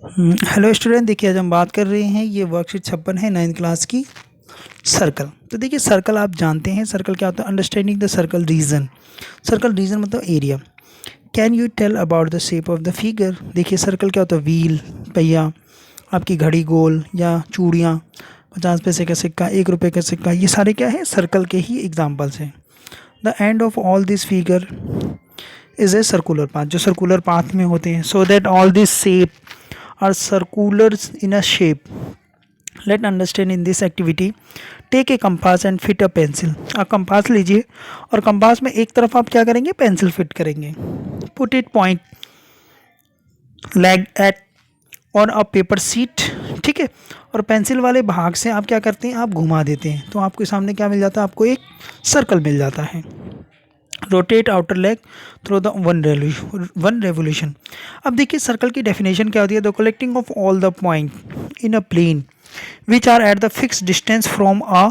Hello student, देखिए आज हम बात कर रहे हैं, ये वर्कशीट 56 है 9th क्लास की। सर्कल। तो देखिए सर्कल आप जानते हैं, सर्कल क्या होता है? Understanding the circle region. Circle region मतलब area. Can you tell about the shape of the figure? देखिए सर्कल क्या होता है? व्हील, पहिया, आपकी घड़ी गोल या चूड़ियाँ, 50 पैसे का सिक्का, 1 रुपये का सिक्का, ये सारे क्या है? सर्कल के ही एग्जाम्पल्स हैं। The end of all this figure is a circular path, जो सर्कुलर पाथ में होते हैं। So that all this shape are circulars in a shape. Let's understand in this activity. Take a compass and fit a pencil. आप compass लीजिए और compass में एक तरफ आप क्या करेंगे? पेंसिल फिट करेंगे। Put it point leg at on a paper sheet. ठीक है, और पेंसिल वाले भाग से आप क्या करते हैं? आप घुमा देते हैं, तो आपके सामने क्या मिल जाता है? आपको एक सर्कल मिल जाता है। Rotate outer leg through the one revolution. अब देखिए सर्कल की डेफिनेशन क्या होती है? The collecting of all the point in a plane which are at the fix distance from a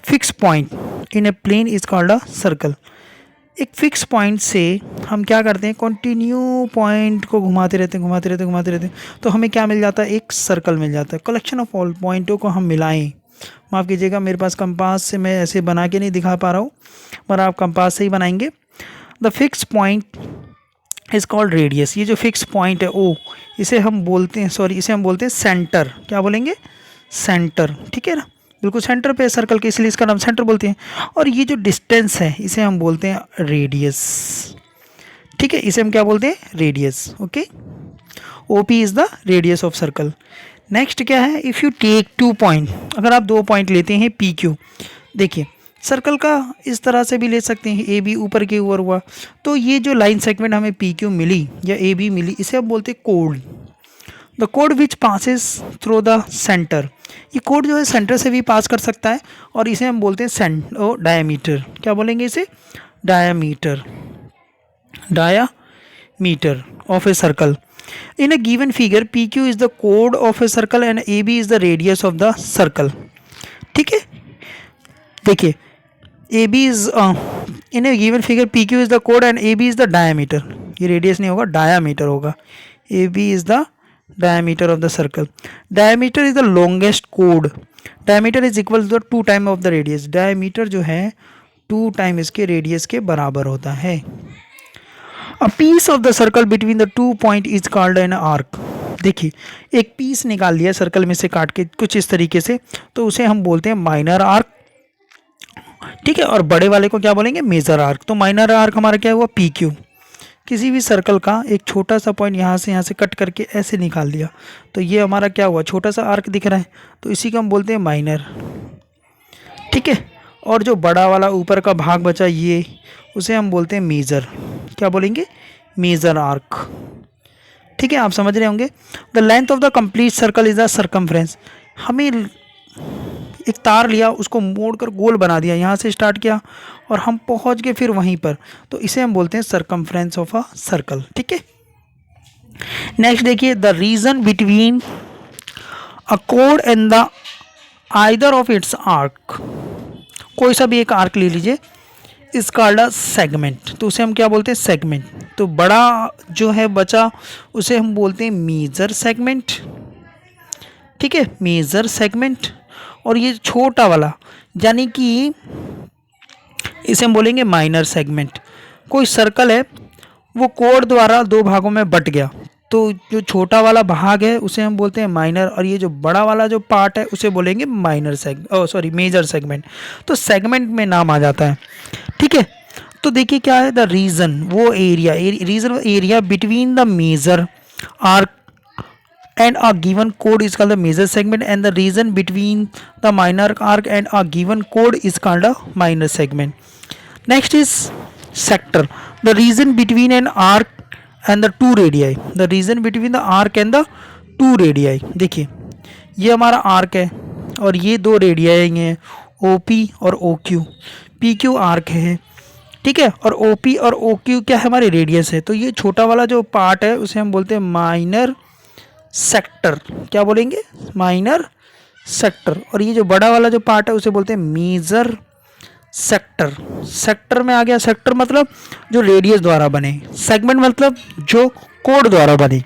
fix point in a plane is called a circle. एक fix point से हम क्या करते हैं? कंटिन्यू पॉइंट को घुमाते रहते हैं, तो हमें क्या मिल जाता है? एक सर्कल मिल जाता है। कलेक्शन ऑफ ऑल पॉइंटों को हम मिलाएं, माफ़ कीजिएगा मेरे पास कंपास से मैं ऐसे बना के नहीं दिखा पा रहा हूँ, पर आप कंपास से ही बनाएंगे। The fix point is called radius. ये जो फिक्स पॉइंट है ओ, इसे हम बोलते हैं सेंटर। क्या बोलेंगे? सेंटर। ठीक है ना, बिल्कुल सेंटर पे सर्कल के, इसलिए इसका नाम सेंटर बोलते हैं। और ये जो डिस्टेंस है इसे हम बोलते हैं रेडियस। ठीक है, इसे हम क्या बोलते हैं? Radius. Okay, O P is the radius of circle. Next क्या है? इफ़ यू टेक 2 पॉइंट, अगर आप 2 पॉइंट लेते हैं पी क्यू, देखिए सर्कल का इस तरह से भी ले सकते हैं, ए बी ऊपर के ऊपर हुआ, तो ये जो लाइन सेगमेंट हमें पी क्यू मिली या ए बी मिली, इसे हम बोलते हैं code. The code which passes through the centre. ये कोड जो है सेंटर से भी पास कर सकता है, और इसे हम बोलते हैं डायमीटर। क्या बोलेंगे इसे? Diameter. Diameter of a circle. In a given figure, PQ is the chord of a circle and AB is the radius of the circle. ठीक है, देखिए AB is in a given figure PQ is the chord and AB is the diameter. ये radius नहीं होगा, diameter होगा। AB is the diameter of the circle. Diameter is the longest chord. Diameter is equal to 2 time of the radius. Diameter जो है 2 time इसके radius के बराबर होता है। A piece of the circle between the 2 point is called an arc. देखिए एक piece निकाल लिया सर्कल में से काट के कुछ इस तरीके से, तो उसे हम बोलते हैं माइनर आर्क। ठीक है, और बड़े वाले को क्या बोलेंगे? Major arc. तो माइनर आर्क हमारा क्या हुआ? P Q. किसी भी सर्कल का एक छोटा सा पॉइंट यहाँ से कट करके ऐसे निकाल लिया, तो ये हमारा क्या हुआ? छोटा सा आर्क दिख रहा है, तो इसी को हम बोलते हैं माइनर। ठीक है, और जो बड़ा वाला ऊपर का भाग बचा ये, उसे हम बोलते हैं मेजर। क्या बोलेंगे? Major arc. ठीक है, आप समझ रहे होंगे। The length of the complete circle is the circumference. हमें एक तार लिया, उसको मोड़कर गोल बना दिया, यहाँ से स्टार्ट किया और हम पहुँच गए फिर वहीं पर, तो इसे हम बोलते हैं सर्कमफ्रेंस ऑफ अ सर्कल। ठीक है, नेक्स्ट देखिए, the region between a code and the either of its arc. कोई सा भी एक आर्क ले लीजिए, इस कॉल्ड अ सेगमेंट। तो उसे हम क्या बोलते हैं? सेगमेंट। तो बड़ा जो है बचा, उसे हम बोलते हैं मेजर सेगमेंट। ठीक है, मेजर सेगमेंट। और ये छोटा वाला, यानी कि इसे हम बोलेंगे माइनर सेगमेंट। कोई सर्कल है, वो कोड द्वारा 2 भागों में बट गया, तो जो छोटा वाला भाग है उसे हम बोलते हैं माइनर, और ये जो बड़ा वाला जो पार्ट है उसे बोलेंगे मेजर सेगमेंट। तो सेगमेंट में नाम आ जाता है। ठीक है, तो देखिए क्या है? द रीजन, वो area, region area between the major arc and a given chord is called the major segment, and the region between the minor arc and a given chord is called a minor segment. Next is sector. The region between an arc and the 2 radii. The region between the arc and the 2 radii. देखिए ये हमारा arc है और ये 2 radii हैं, OP और OQ। PQ arc है, ठीक है, और OP और OQ क्या है? हमारे रेडियस है। तो ये छोटा वाला जो पार्ट है उसे हम बोलते हैं माइनर सेक्टर। क्या बोलेंगे? Minor sector. और ये जो बड़ा वाला जो पार्ट है उसे बोलते हैं मेजर सेक्टर। सेक्टर में आ गया, सेक्टर मतलब जो रेडियस द्वारा बने, सेगमेंट मतलब जो कोड द्वारा बने।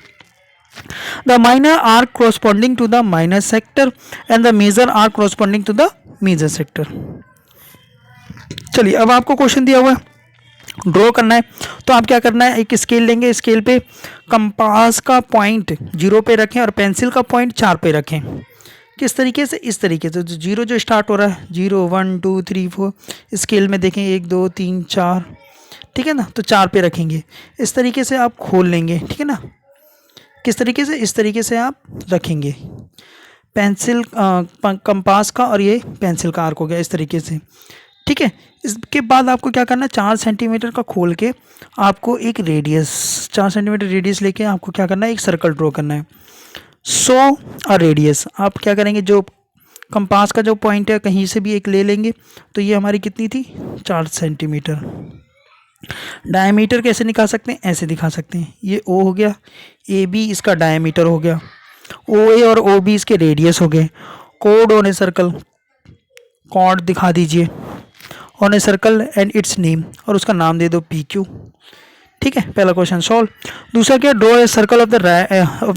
The minor arc corresponding to the minor sector and the major arc corresponding to the major sector. चलिए अब आपको क्वेश्चन दिया हुआ है, ड्रॉ करना है, तो आप क्या करना है, एक स्केल लेंगे, स्केल पे कंपास का पॉइंट 0 पे रखें और पेंसिल का पॉइंट 4 पे रखें। किस तरीके से, इस तरीके से, तो 0 जो स्टार्ट हो रहा है 0 1 2 3 4, स्केल में देखें 1 2 3 4, ठीक है ना, तो 4 पे रखेंगे। इस तरीके से आप खोल लेंगे, ठीक है ना, किस तरीके से, इस तरीके से आप रखेंगे पेंसिल कंपास का, और ये पेंसिल का आर्क हो गया इस तरीके से, ठीक है। इसके बाद आपको क्या करना है, 4 सेंटीमीटर का खोल के आपको एक रेडियस, 4 सेंटीमीटर रेडियस लेके आपको क्या करना है, एक सर्कल ड्रॉ करना है। सो अ रेडियस, आप क्या करेंगे, जो कंपास का जो पॉइंट है कहीं से भी एक ले लेंगे, तो ये हमारी कितनी थी, 4 सेंटीमीटर। डायमीटर कैसे निकाल सकते हैं, ऐसे दिखा सकते हैं, ये ओ हो गया, ए बी इसका डायमीटर हो गया, ओ ए और ओ बी इसके रेडियस हो गए। कोड ऑन ए सर्कल, कॉर्ड दिखा दीजिए on a circle and its name, और उसका नाम दे दो पी क्यू, ठीक है। पहला क्वेश्चन सॉल्व। दूसरा क्या, draw a circle of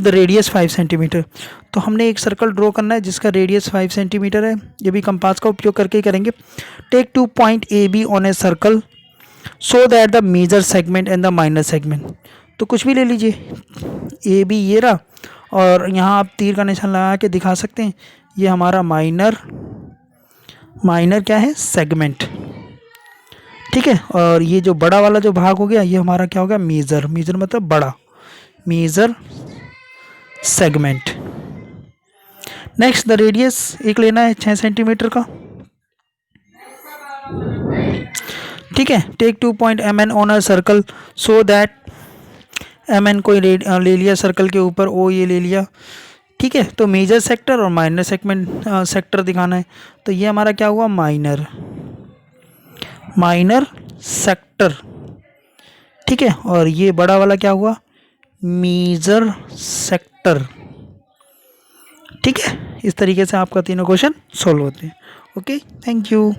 the radius 5 centimetre, तो हमने एक सर्कल ड्रॉ करना है जिसका रेडियस 5 सेंटीमीटर है, ये भी कंपास का उपयोग करके ही करेंगे। Take 2 point A B on a circle so that the major segment and the minor segment, तो कुछ भी ले लीजिए, ए बी ये रहा, और यहाँ आप तीर का निशान लगा के दिखा सकते हैं, ये हमारा माइनर क्या है, सेगमेंट, ठीक है। और ये जो बड़ा वाला जो भाग हो गया, ये हमारा क्या हो गया, मेजर मतलब बड़ा, major segment. Next the radius एक लेना है 6 सेंटीमीटर का, ठीक है। Take 2 point M N on a circle so that, M N को ले लिया सर्कल के ऊपर, ओ ये ले लिया, ठीक है। तो मेजर सेक्टर और माइनर सेगमेंट सेक्टर दिखाना है, तो ये हमारा क्या हुआ, माइनर सेक्टर, ठीक है। और ये बड़ा वाला क्या हुआ, मेजर सेक्टर, ठीक है। इस तरीके से आपका तीनों क्वेश्चन सॉल्व होते हैं। Okay, thank you.